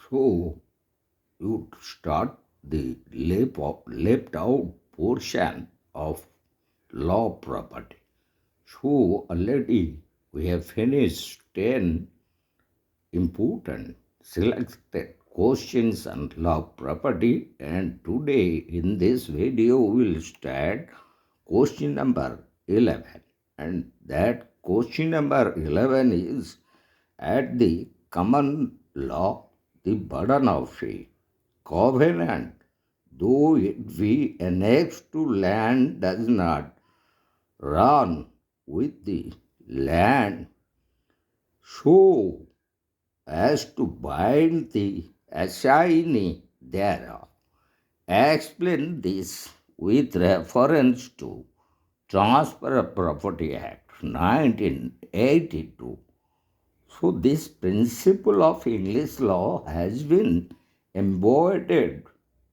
So you start the left out portion of law property. So already we have finished 10 important selected questions on law property, and today in this video we will start question number 11, and that question number 11 is: at the common law, the burden of a covenant, though it be annexed to land, does not run with the land so as to bind the assignee thereof. Explain this with reference to Transfer of Property Act 1982. So, this principle of English law has been embodied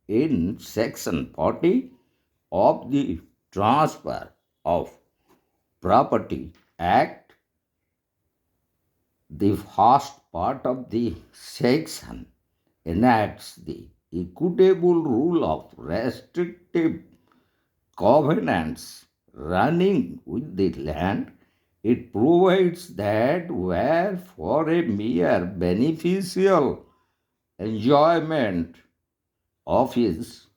in Section 40 of the Transfer of Property Act. The first part of the section enacts the equitable rule of restrictive covenants running with the land. It provides that where for a mere beneficial enjoyment of his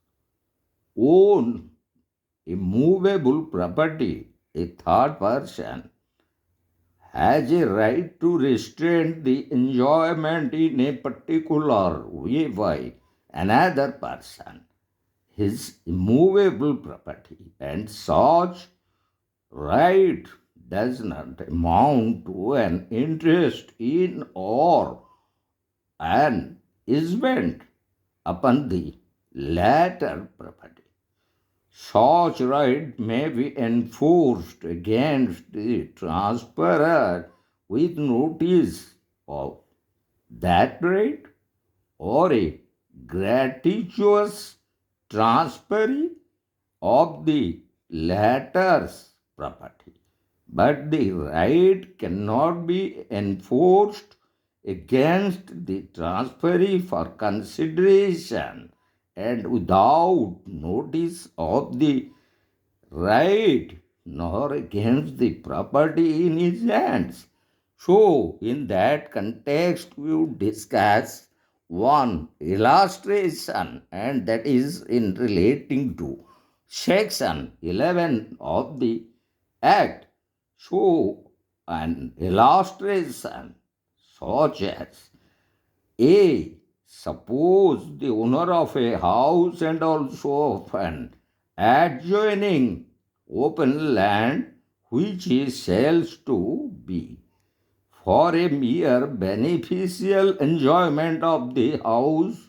own immovable property, a third person has a right to restrain the enjoyment in a particular way by another person, his immovable property, and such right does not amount to an interest in or an easement upon the latter property. Such right may be enforced against the transferor with notice of that right or a gratuitous transferee of the latter's property. But the right cannot be enforced against the transferee for consideration and without notice of the right, nor against the property in his hands. So, in that context, we will discuss one illustration, and that is in relating to Section 11 of the Act. So, an illustration such as: A. Suppose the owner of a house and also of an adjoining open land which he sells to B for a mere beneficial enjoyment of the house.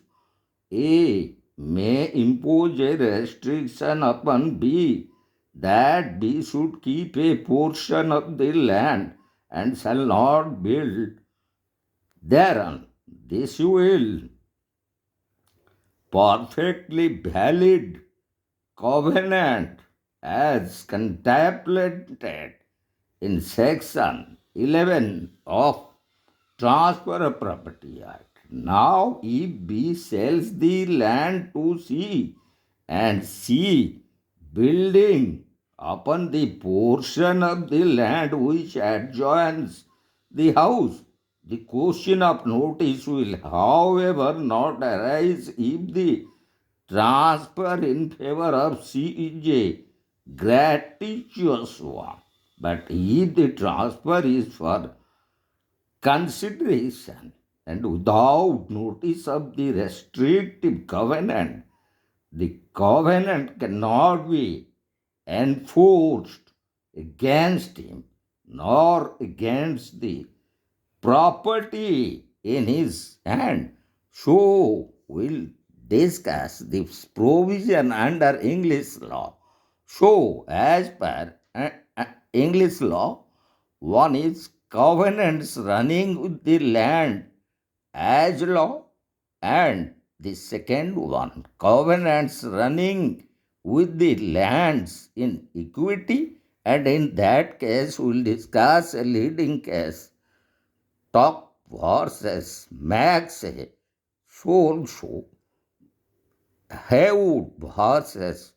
A may impose a restriction upon B that B should keep a portion of the land and shall not build thereon. This will perfectly valid covenant as contemplated in Section 11 of Transfer of Property Act. Now, if B sells the land to C and C building upon the portion of the land which adjoins the house, the question of notice will, however, not arise if the transfer in favor of C is a gratuitous one. But if the transfer is for consideration and without notice of the restrictive covenant, the covenant cannot be enforced against him nor against the property in his hand. So, we'll discuss this provision under English law. So, as per English law, one is covenants running with the land as law, and the second one, covenants running with the lands in equity. And in that case, we'll discuss a leading case, Talk versus Max. So also Haywood versus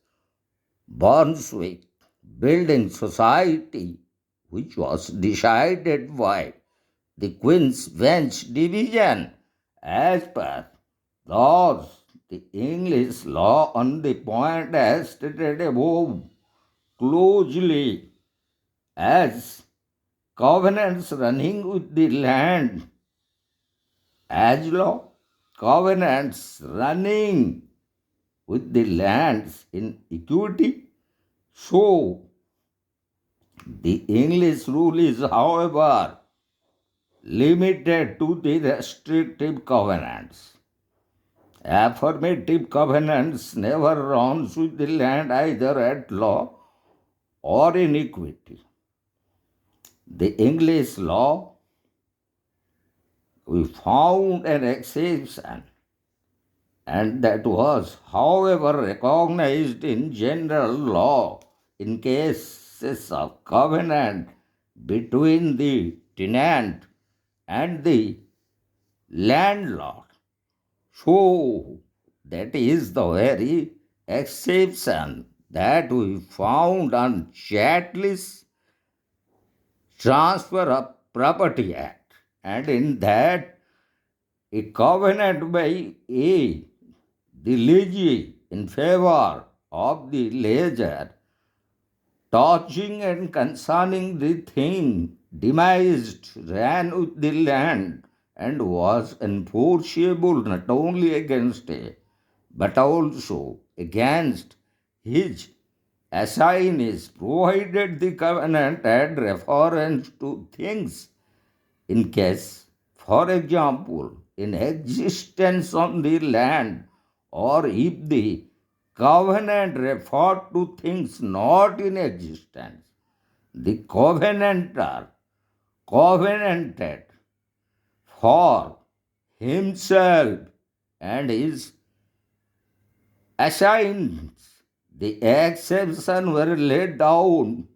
Brunswick Building Society, which was decided by the Queen's Bench division as per thus the English law on the point as stated above closely as covenants running with the land as law, covenants running with the lands in equity. So the English rule is, however, limited to the restrictive covenants. Affirmative covenants never runs with the land either at law or in equity. The English law, we found an exception, and that was, however, recognized in general law in cases of covenant between the tenant and the landlord. So, that is the very exception that we found on Chatlis Transfer of Property Act, and in that a covenant by A, the lessee in favor of the lessor, touching and concerning the thing demised ran with the land and was enforceable not only against A, but also against his assignees, provided the covenant had reference to things in case, for example, in existence on the land, or if the covenant referred to things not in existence, the covenanter covenanted for himself and his assigns. The exceptions were laid down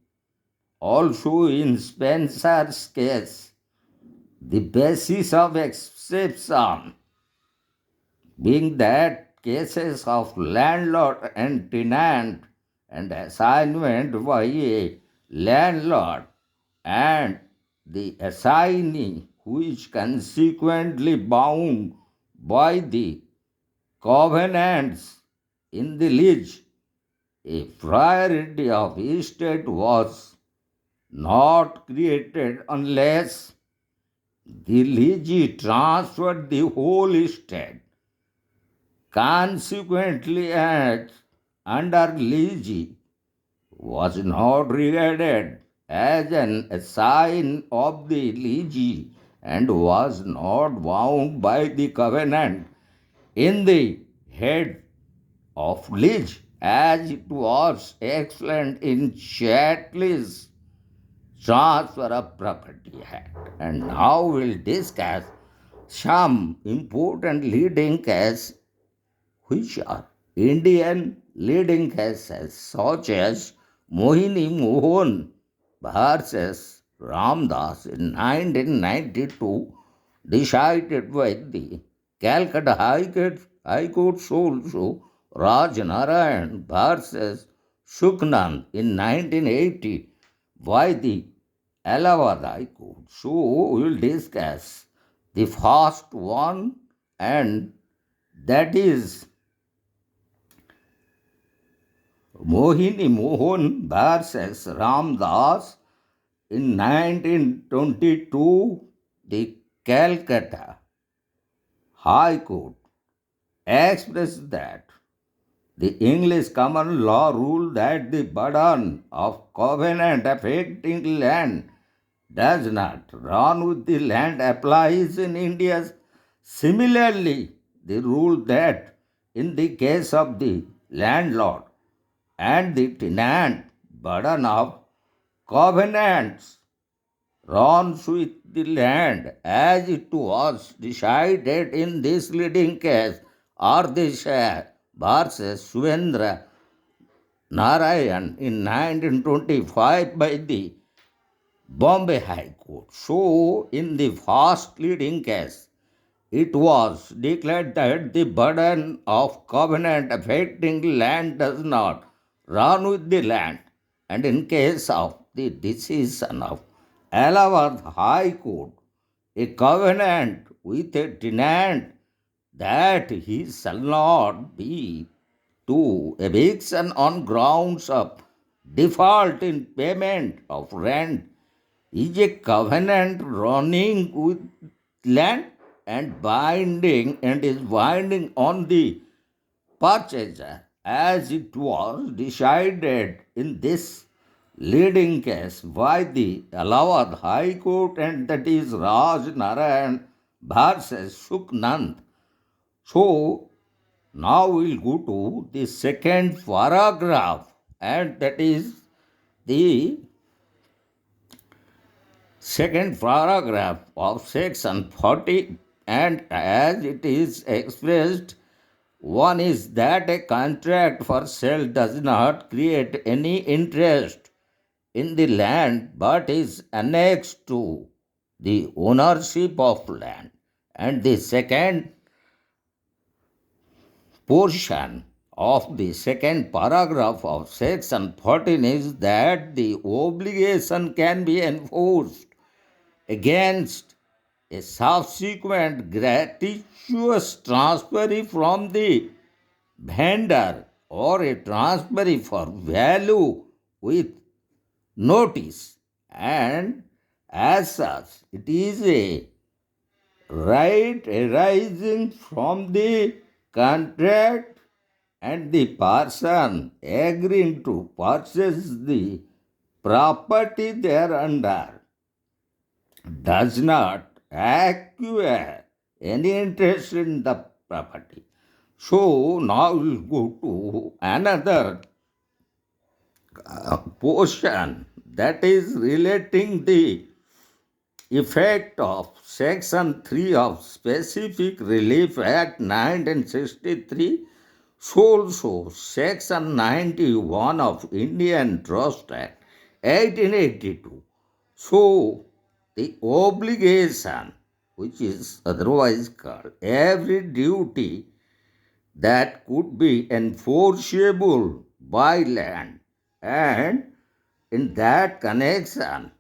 also in Spencer's case. The basis of exception being that cases of landlord and tenant and assignment by a landlord and the assignee who is consequently bound by the covenants in the lease, a priority of estate was not created unless the lessee transferred the whole estate. Consequently, as under lessee was not regarded as an sign of the lessee and was not bound by the covenant in the head of lease, as it was explained in Chatlis Transfer of Property Act. And now we'll discuss some important leading cases which are Indian leading cases such as Mohini Mohan versus Ramdas in 1992, decided by the Calcutta High Court also Raj Narayan versus Suknand in 1980 by the Allahabad High Court. So we will discuss the first one, and that is Mohini Mohan versus Ramdas in 1922. The Calcutta High Court expressed that the English common law ruled that the burden of covenant affecting land does not run with the land applies in India. Similarly, the rule that in the case of the landlord and the tenant, burden of covenants runs with the land as it was decided in this leading case Ardeshah versus Subhendra Narayan in 1925 by the Bombay High Court. So, in the first leading case, it was declared that the burden of covenant affecting land does not run with the land, and in case of the decision of Allahabad High Court, a covenant with a tenant that he shall not be to eviction on grounds of default in payment of rent is a covenant running with land and is binding on the purchaser as it was decided in this leading case by the Allahabad High Court, and that is Raj Narayan versus Suknand. So now we'll go to the second paragraph, and that is the second paragraph of section 40, and as it is expressed, one is that a contract for sale does not create any interest in the land but is annexed to the ownership of land. And the second portion of the second paragraph of section 14 is that the obligation can be enforced against a subsequent gratuitous transfer from the vendor or a transfer for value with notice, and as such it is a right arising from the contract, and the person agreeing to purchase the property thereunder does not acquire any interest in the property. So now we'll go to another portion, that is relating the effect of Section 3 of Specific Relief Act 1963, also Section 91 of Indian Trust Act 1882. So, the obligation, which is otherwise called every duty that could be enforceable by land, and in that connection,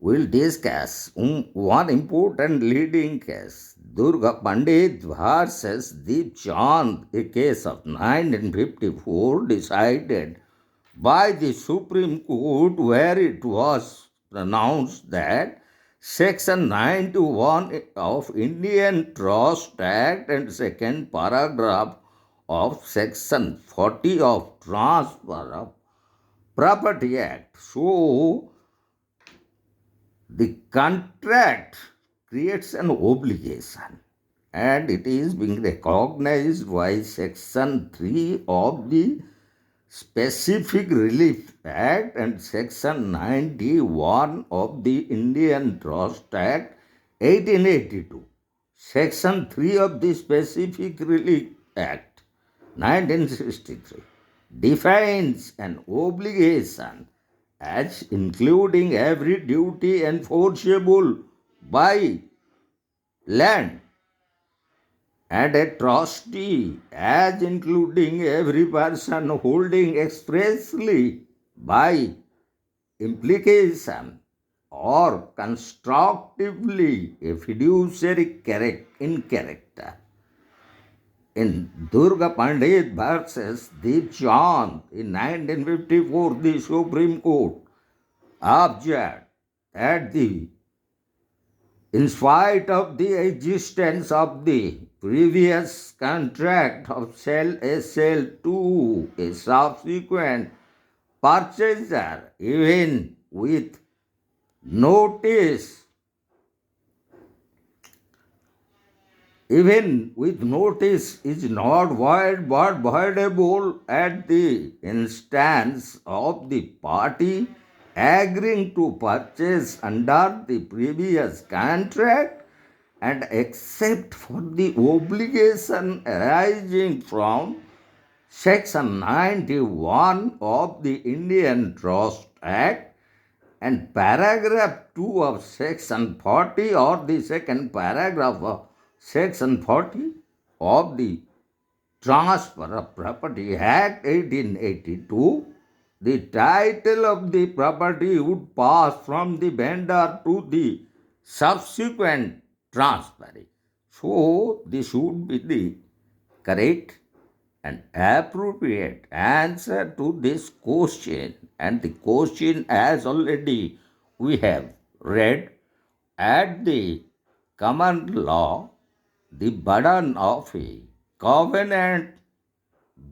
we'll discuss one important leading case, Durga Pandit versus Deep Chand, a case of 1954 decided by the Supreme Court, where it was pronounced that Section 91 of Indian Trust Act and second paragraph of Section 40 of Transfer of Property Act. So, the contract creates an obligation, and it is being recognized by Section 3 of the Specific Relief Act and Section 91 of the Indian Trust Act 1882. Section 3 of the Specific Relief Act 1963 defines an obligation as including every duty enforceable by land, and a trustee as including every person holding expressly by implication or constructively a fiduciary in character. In Durga Pandit versus Deep Chand in 1954, the Supreme Court observed that in spite of the existence of the previous contract of sale to a subsequent purchaser, notice even with notice is not void but voidable at the instance of the party agreeing to purchase under the previous contract, and except for the obligation arising from Section 91 of the Indian Trust Act and paragraph 2 of Section 40 or the second paragraph of Section 40 of the Transfer of Property Act 1882, the title of the property would pass from the vendor to the subsequent transferee. So, this would be the correct and appropriate answer to this question. And the question, as already we have read, at the common law, the burden of a covenant,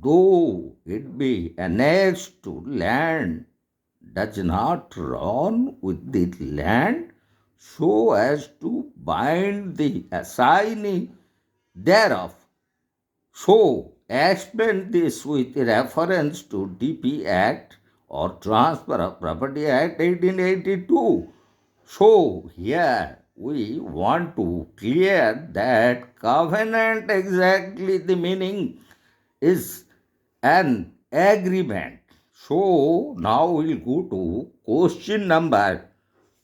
though it be annexed to land, does not run with the land so as to bind the assignee thereof. So, explain this with reference to T.P. Act or Transfer of Property Act 1882. So, here we want to clear that covenant, exactly the meaning is an agreement. So, now we'll go to question number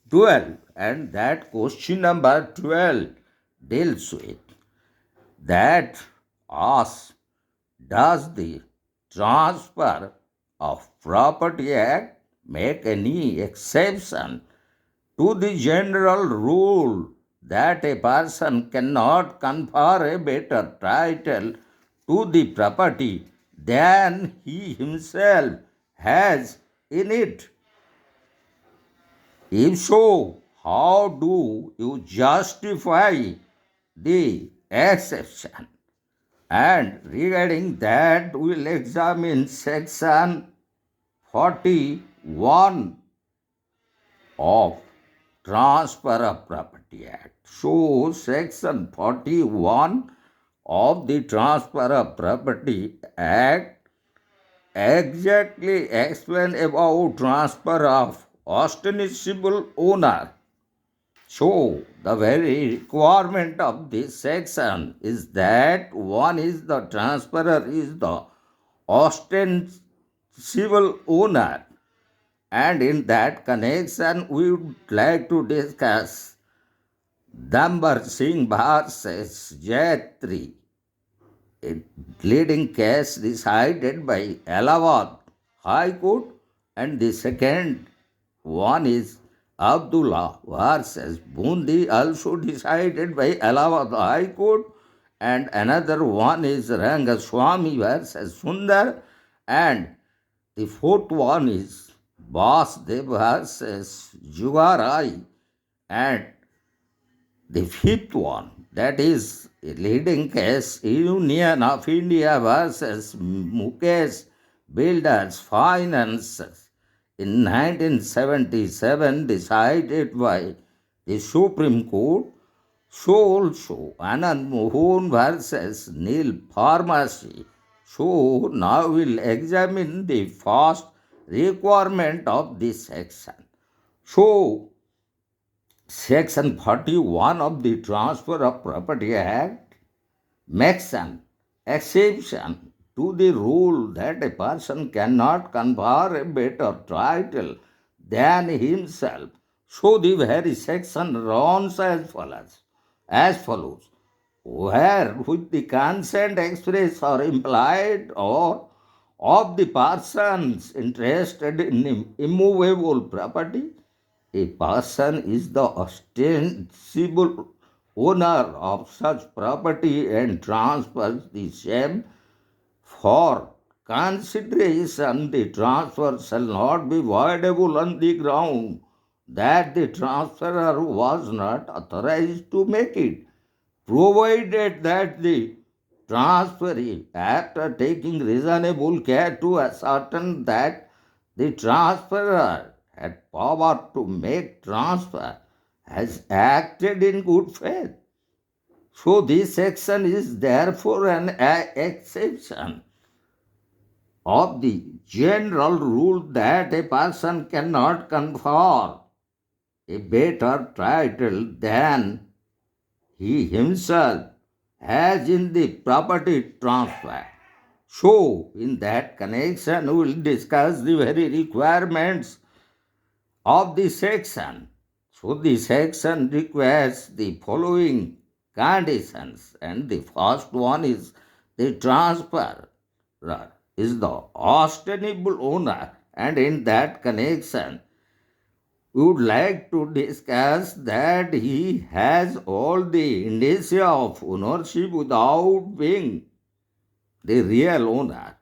12, and that question number 12 deals with that asks, does the Transfer of Property Act make any exception to the general rule that a person cannot confer a better title to the property than he himself has in it? If so, how do you justify the exception? And regarding that, we'll examine section 41 of Transfer of Property Act. So, section 41 of the Transfer of Property Act exactly explain about transfer of ostensible owner. So, the very requirement of this section is that one is the transferor is the ostensible owner, and in that connection we would like to discuss Dambar Singh versus Jayatri, a leading case decided by Allahabad High Court, and the second one is Abdullah versus Bundi, also decided by Allahabad High Court, and another one is Rangaswamy versus Sundar, and the fourth one is Basdev versus Jugarai, and the fifth one, that is a leading case, Union of India versus Mukesh Builders Finances in 1977, decided by the Supreme Court. So also Anand Mohan versus Neil Pharmacy. So now we'll examine the first requirement of this section. So Section 41 of the Transfer of Property Act makes an exception to the rule that a person cannot confer a better title than himself. So the very section runs as follows. Where with the consent express or implied or of the persons interested in immovable property, a person is the ostensible owner of such property and transfers the same for consideration. The transfer shall not be voidable on the ground that the transferor was not authorized to make it, provided that the transferee, after taking reasonable care to ascertain that the transferor had power to make transfer, has acted in good faith. So this section is therefore an exception of the general rule that a person cannot confer a better title than he himself has in the property transfer. So, in that connection, we will discuss the very requirements of the section. So, the section requires the following conditions. And the first one is the transferor is the ostensible owner. And in that connection, we would like to discuss that he has all the indicia of ownership without being the real owner.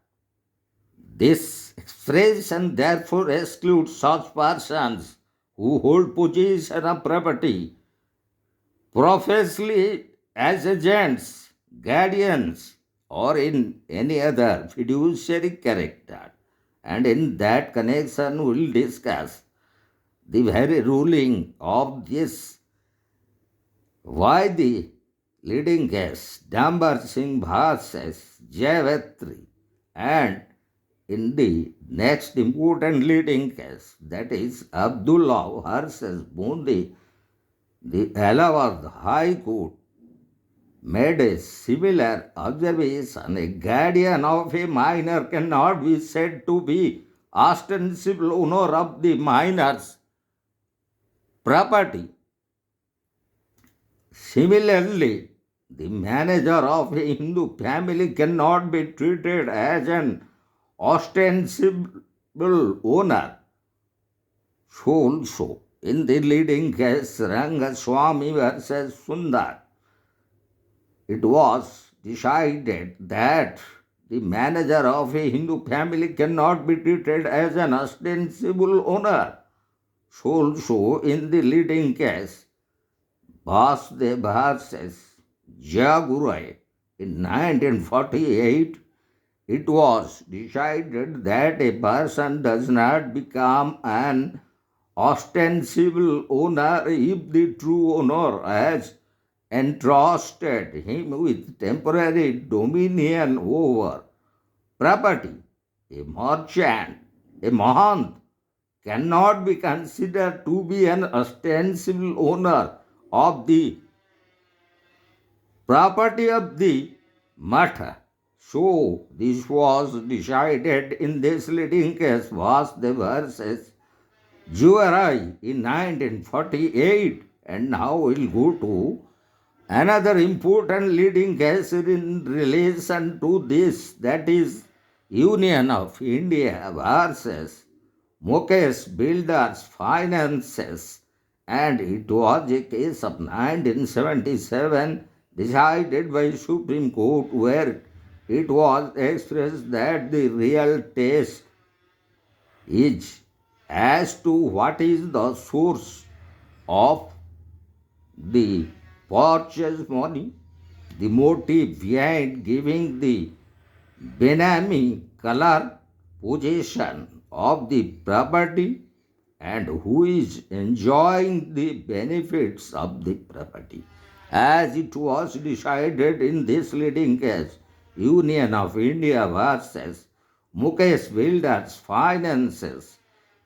This expression therefore excludes such persons who hold possession of property professedly as agents, guardians, or in any other fiduciary character. And in that connection, we will discuss the very ruling of this. Why the leading case, Dambar Singh versus Javitri, and in the next important leading case, that is Abdullah versus Bundi, the Allahabad High Court made a similar observation. A guardian of a minor cannot be said to be ostensible owner of the minor's property. Similarly, the manager of a Hindu family cannot be treated as an ostensible owner. So also, in the leading case Rangaswamy versus Sundar, it was decided that the manager of a Hindu family cannot be treated as an ostensible owner. So also, in the leading case Vasudev versus Jagurai in 1948, it was decided that a person does not become an ostensible owner if the true owner has entrusted him with temporary dominion over property. A merchant, a mahant, cannot be considered to be an ostensible owner of the property of the matter. So, this was decided in this leading case Vasudev versus Juarai in 1948. And now we'll go to another important leading case in relation to this, that is Union of India versus Mukesh Builders Finances, and it was a case of 1977 decided by Supreme Court, where it was expressed that the real test is as to what is the source of the purchase money, the motive behind giving the Benami color possession of the property, and who is enjoying the benefits of the property. As it was decided in this leading case, Union of India versus Mukesh Builders Finances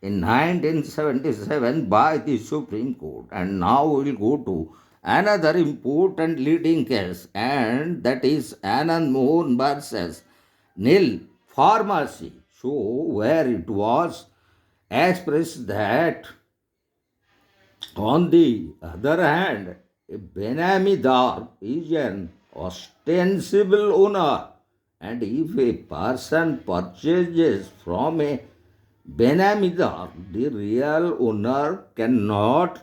in 1977 by the Supreme Court. And now we will go to another important leading case, and that is Anand Mohan versus Nil Pharmacy. So, where it was expressed that, on the other hand, a Benamidar is an ostensible owner, and if a person purchases from a Benamidar, the real owner cannot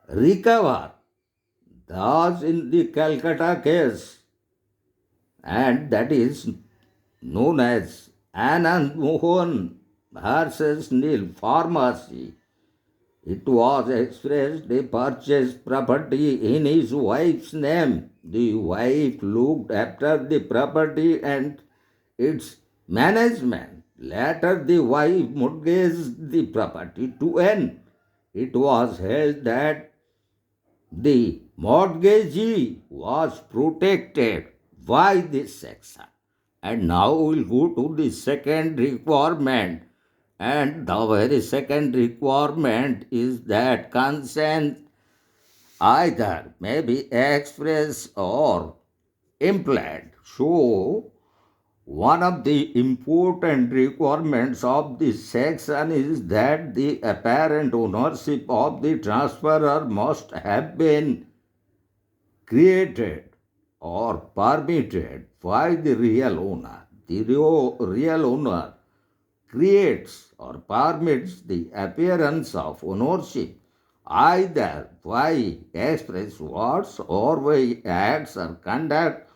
recover. Thus, in the Calcutta case, and that is known as Anand Mohan versus Nil Pharmacy, it was expressed they purchased property in his wife's name. The wife looked after the property and its management. Later, the wife mortgaged the property to N. It was held that the mortgagee was protected by this section. And now we'll go to the second requirement. And the very second requirement is that consent either may be expressed or implied. So, one of the important requirements of this section is that the apparent ownership of the transferor must have been created or permitted by the real owner. The real owner creates or permits the appearance of ownership either by express words or by acts or conduct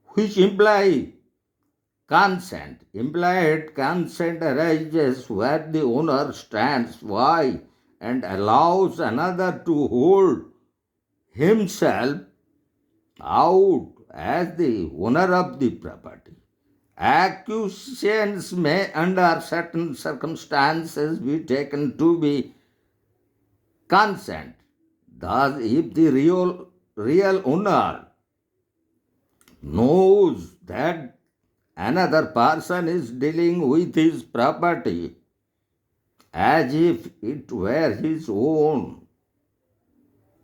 which imply consent. Implied consent arises where the owner stands by and allows another to hold himself out as the owner of the property. Accusations may, under certain circumstances, be taken to be consent. Thus, if the real owner knows that another person is dealing with his property as if it were his own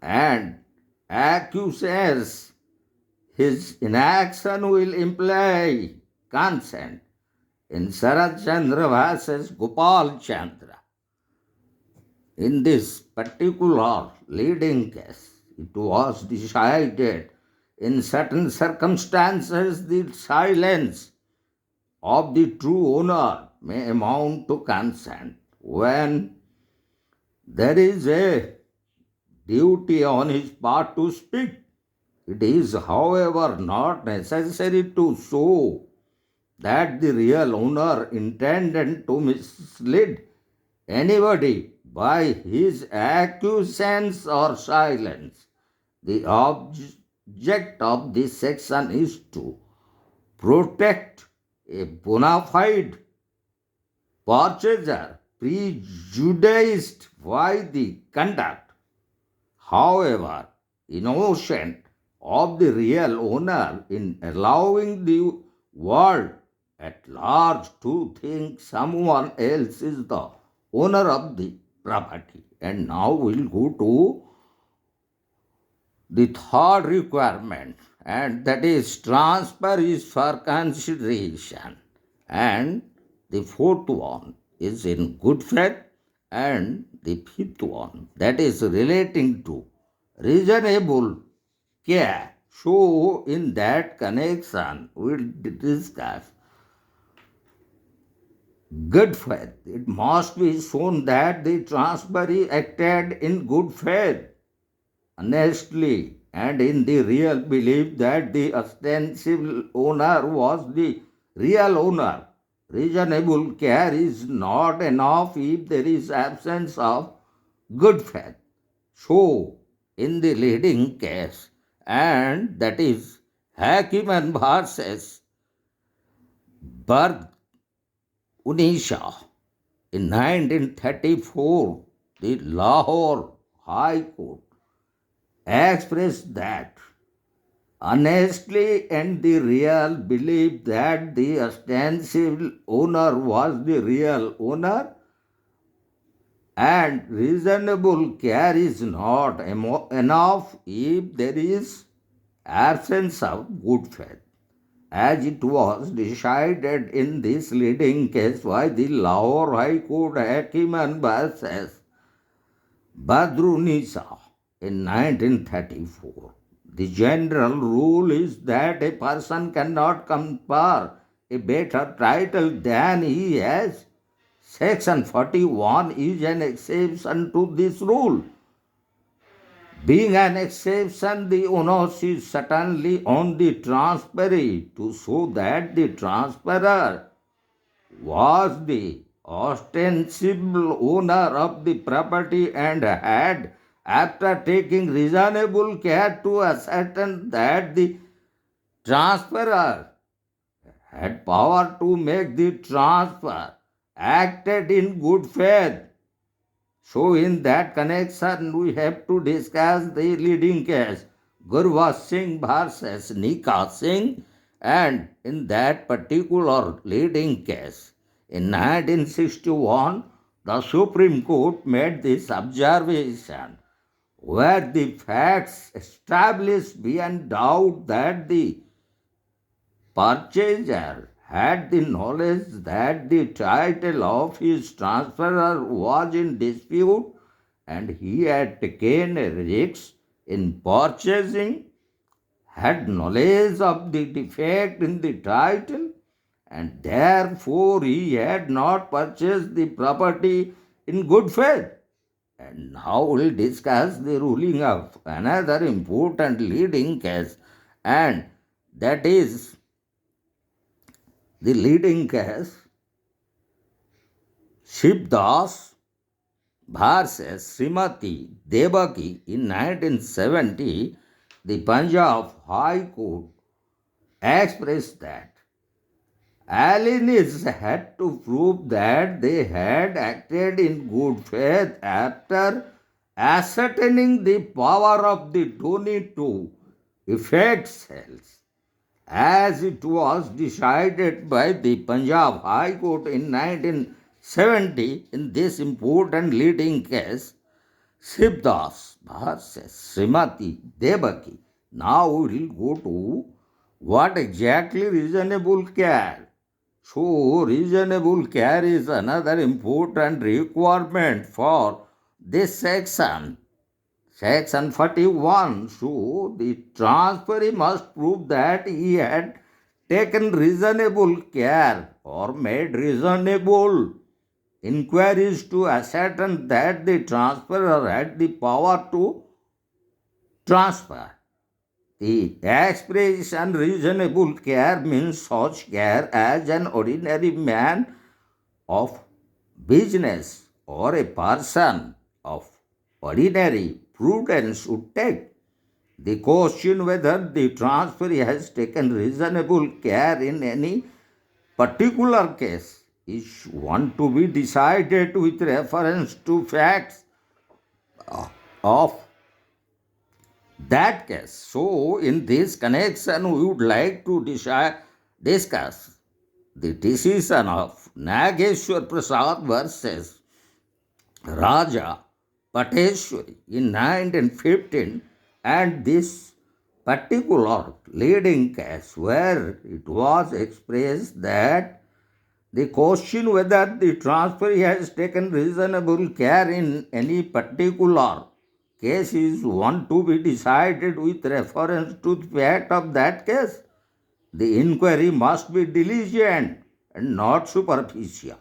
and accuses his inaction will imply consent. In Sarat Chandra versus Gopal Chandra, in this particular leading case, it was decided in certain circumstances the silence of the true owner may amount to consent when there is a duty on his part to speak. It is, however, not necessary to show that the real owner intended to mislead anybody by his acquiescence or silence. The object of this section is to protect a bona fide purchaser prejudiced by the conduct, however innocent, of the real owner in allowing the world at large to think someone else is the owner of the property. And now we'll go to the third requirement, and that is transfer is for consideration. And the fourth one is in good faith, and the fifth one, that is relating to reasonable care. So, in that connection, we'll discuss good faith. It must be shown that the transferee acted in good faith, honestly, and in the real belief that the ostensible owner was the real owner. Reasonable care is not enough if there is absence of good faith. So, in the leading case, and that is Hakiman versus Bard Unisha in 1934, the Lahore High Court expressed that honestly and the real belief that the ostensible owner was the real owner, and reasonable care is not enough if there is absence of good faith, as it was decided in this leading case by the Lahore High Court Hakiman versus Badrunisa in 1934. The general rule is that a person cannot confer a better title than he has. Section 41 is an exception to this rule. Being an exception, the onus is certainly on the transferee to show that the transferor was the ostensible owner of the property and had, after taking reasonable care to ascertain that the transferor had power to make the transfer, acted in good faith. So, in that connection, we have to discuss the leading case, Gurva Singh versus Nika Singh, and in that particular leading case, in 1961, the Supreme Court made this observation where the facts established beyond doubt that the purchaser had the knowledge that the title of his transferor was in dispute and he had taken a risk in purchasing had knowledge of the defect in the title, and therefore he had not purchased the property in good faith. And now we'll discuss the ruling of another important leading case, and that is the leading case Shivdas versus Srimati Devaki in 1970. The Punjab High Court expressed that aliens had to prove that they had acted in good faith after ascertaining the power of the Dhoni to effect sales, as it was decided by the Punjab High Court in 1970 in this important leading case, Shivdas versus Srimati Devaki. Now we will go to what exactly reasonable care. So, reasonable care is another important requirement for this section. Section 41. So, the transferee must prove that he had taken reasonable care or made reasonable inquiries to ascertain that the transferor had the power to transfer. The expression reasonable care means such care as an ordinary man of business or a person of ordinary prudence would take. The question whether the transferee has taken reasonable care in any particular case is one to be decided with reference to facts of that case. So, in this connection, we would like to discuss the decision of Nageshwar Prasad versus Raja Pateshwari in 1915, and this particular leading case where it was expressed that the question whether the transferee has taken reasonable care in any particular case is one to be decided with reference to the fact of that case. The inquiry must be diligent and not superficial.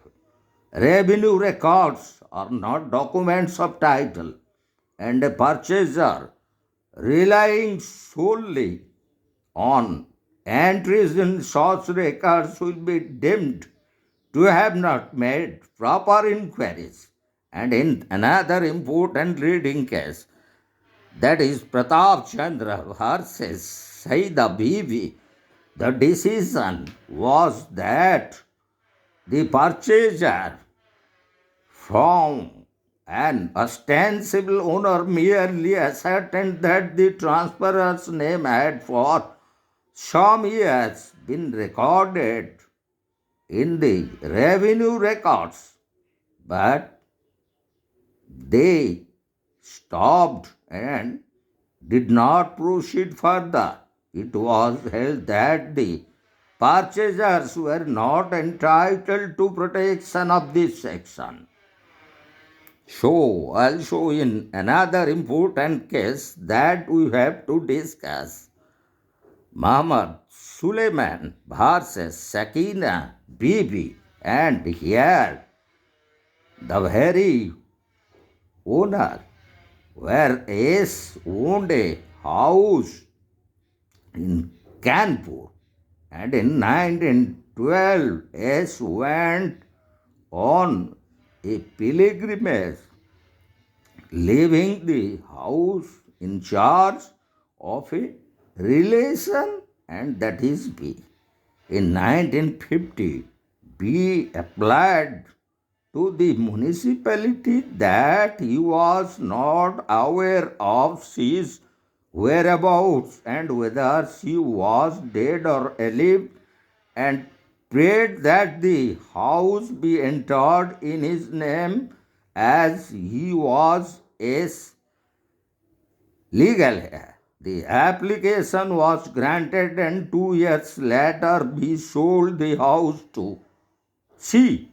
Revenue records are not documents of title, and a purchaser relying solely on entries in such records will be deemed to have not made proper inquiries. And in another important leading case, that is Pratap Chandra versus Saida Bibi, the decision was that the purchaser from an ostensible owner merely ascertained that the transferor's name had for some years been recorded in the revenue records, but they stopped and did not proceed further. It was held that the purchasers were not entitled to protection of this section. So, also in another important case that we have to discuss, Muhammad Suleiman versus Sakina Bibi, and here the very owner where S owned a house in Kanpur, and in 1912 S went on a pilgrimage, leaving the house in charge of a relation, and that is B. In 1950, B applied to the municipality that he was not aware of C's whereabouts and whether she was dead or alive, and prayed that the house be entered in his name as he was as legal heir. The application was granted, and 2 years later he sold the house to C,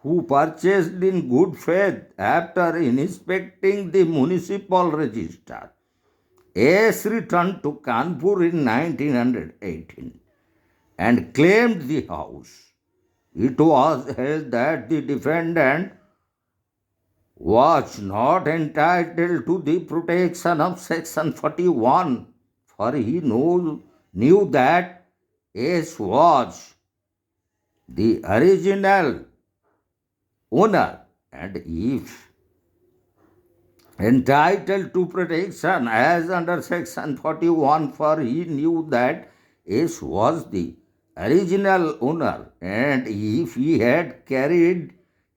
who purchased in good faith after inspecting the municipal register. S returned to Kanpur in 1918 and claimed the house. It was held that the defendant was not entitled to the protection of Section 41, for he knew that S was the original owner, and if entitled to protection as under Section 41, for he knew that S was the original owner, and if he had carried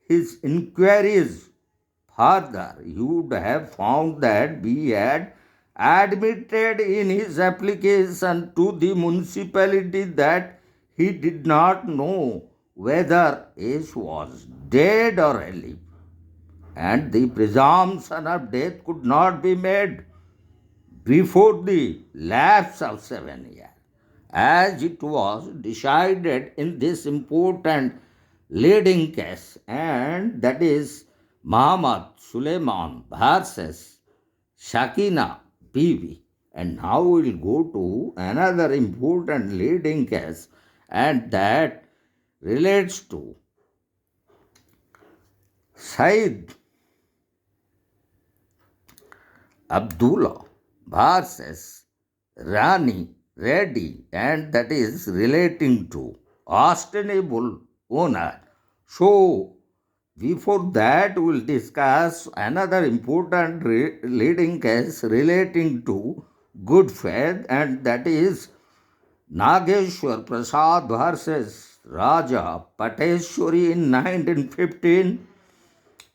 his inquiries further, he would have found that B had admitted in his application to the municipality that he did not know whether S was dead or alive, and the presumption of death could not be made before the lapse of 7 years, as it was decided in this important leading case, and that is Muhammad Suleiman versus Shakina Bibi. And now we'll go to another important leading case, and that relates to Said Abdullah versus Rani Reddy, and that is relating to Ostensible Owner. So, before that, we'll discuss another important leading case relating to good faith, and that is Nageshwar Prasad versus Raja Pateshwari in 1915,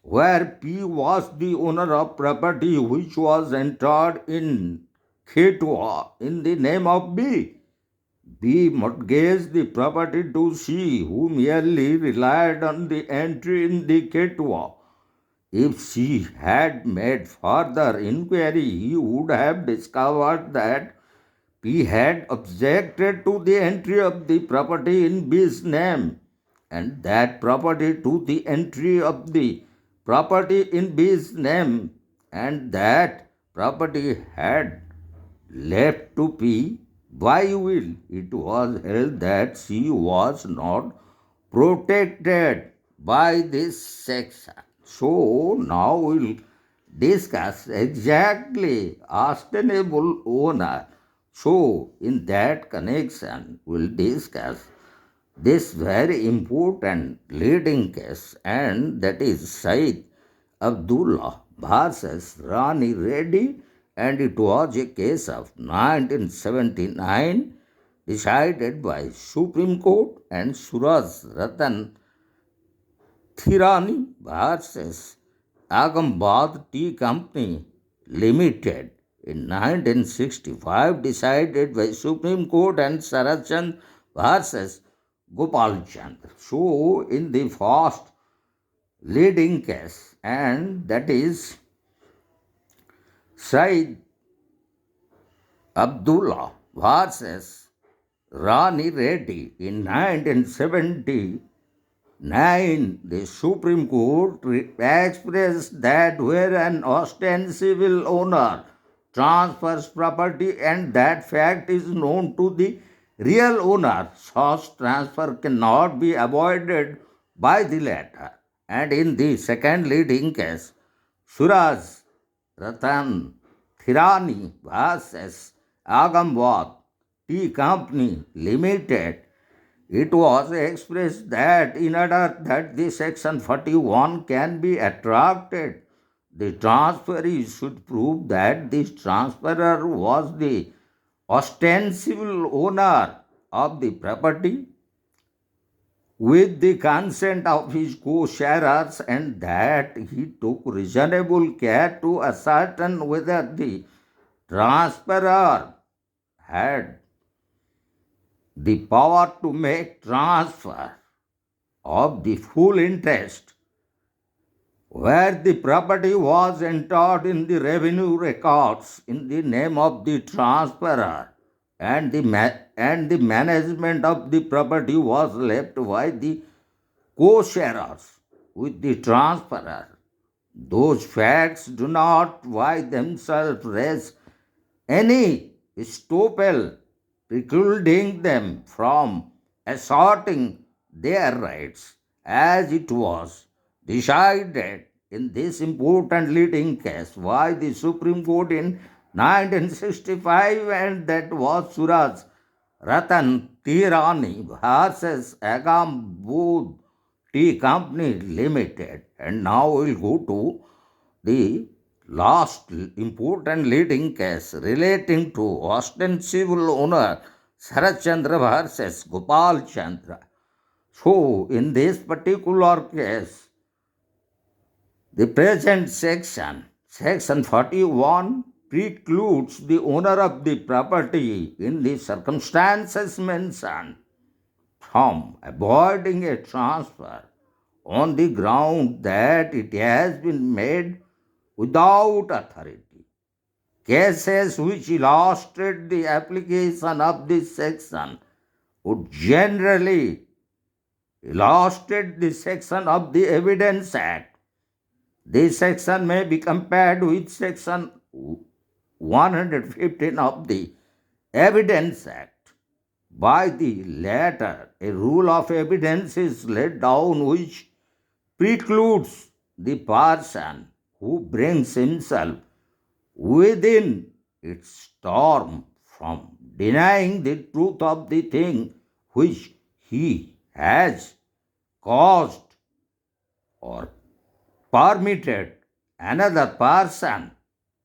where P was the owner of property which was entered in Khetwa in the name of B. B mortgaged the property to C, who merely relied on the entry in the Khetwa. If she had made further inquiry, he would have discovered that P had objected to the entry of the property in B's name, and that property to the entry of the property in B's name, and that property had left to P by will. It was held that she was not protected by this section. So now we'll discuss exactly Ostensible Owner. So in that connection, we'll discuss this very important leading case, and that is Said Abdullah versus Rani Reddy, and it was a case of 1979 decided by Supreme Court, and Suraj Ratan Thirani versus Agambad Tea Company Limited in 1965 decided by Supreme Court, and Sarachand versus Gopal Chandra. So in the first leading case, and that is Said Abdullah versus Rani Reddy in 1979, the Supreme Court expressed that where an ostensible owner transfers property and that fact is known to the real owner, such transfer cannot be avoided by the latter. And in the second leading case, Suraj Ratan Thirani versus Agambad Tea Company Limited, it was expressed that in order that the Section 41 can be attracted, the transferee should prove that this transferor was the ostensible owner of the property with the consent of his co-sharers, and that he took reasonable care to ascertain whether the transferor had the power to make transfer of the full interest where the property was entered in the revenue records in the name of the transferor, and the management of the property was left by the co-sharers with the transferor. Those facts do not by themselves raise any stopel precluding them from asserting their rights, as it was decided in this important leading case by the Supreme Court in 1965, and that was Suraj Ratan Tirani versus Agam Bood Tea Company Limited. And now we'll go to the last important leading case relating to ostensible owner Sarat Chandra versus Gopal Chandra. So, in this particular case, the present section 41, precludes the owner of the property in the circumstances mentioned from avoiding a transfer on the ground that it has been made without authority. Cases which illustrate the application of this section would generally illustrate the section of the Evidence Act. This section may be compared with section 115 of the Evidence Act. By the latter, a rule of evidence is laid down which precludes the person who brings himself within its term from denying the truth of the thing which he has caused or permitted another person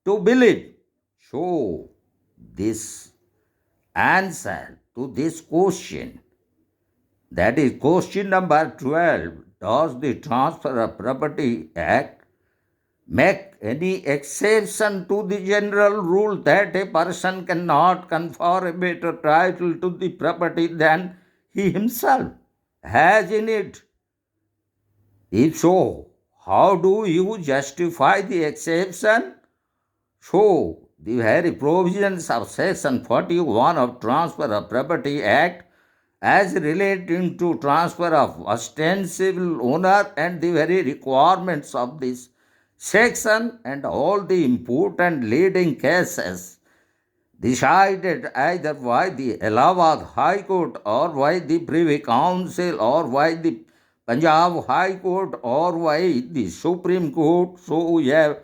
to believe. So, this answer to this question, that is question number 12, does the Transfer of Property Act make any exception to the general rule that a person cannot confer a better title to the property than he himself has in it? If so, how do you justify the exception? So, the very provisions of Section 41 of Transfer of Property Act as relating to transfer of ostensible owner and the very requirements of this section and all the important leading cases decided either by the Allahabad High Court or by the Privy Council or by the Punjab High Court or by the Supreme Court. So we have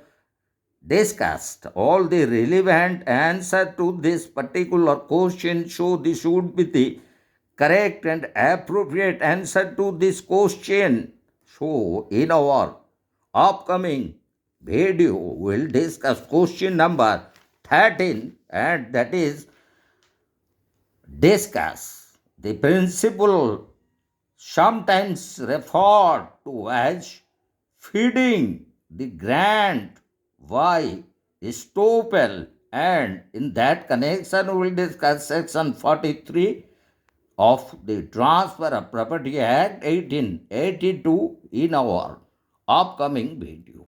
discussed all the relevant answer to this particular question. So this would be the correct and appropriate answer to this question. So in our upcoming video, we'll discuss question number 13, and that is discuss the principle sometimes referred to as feeding the grant by estoppel, and in that connection we will discuss section 43 of the Transfer of Property Act 1882 in our upcoming video.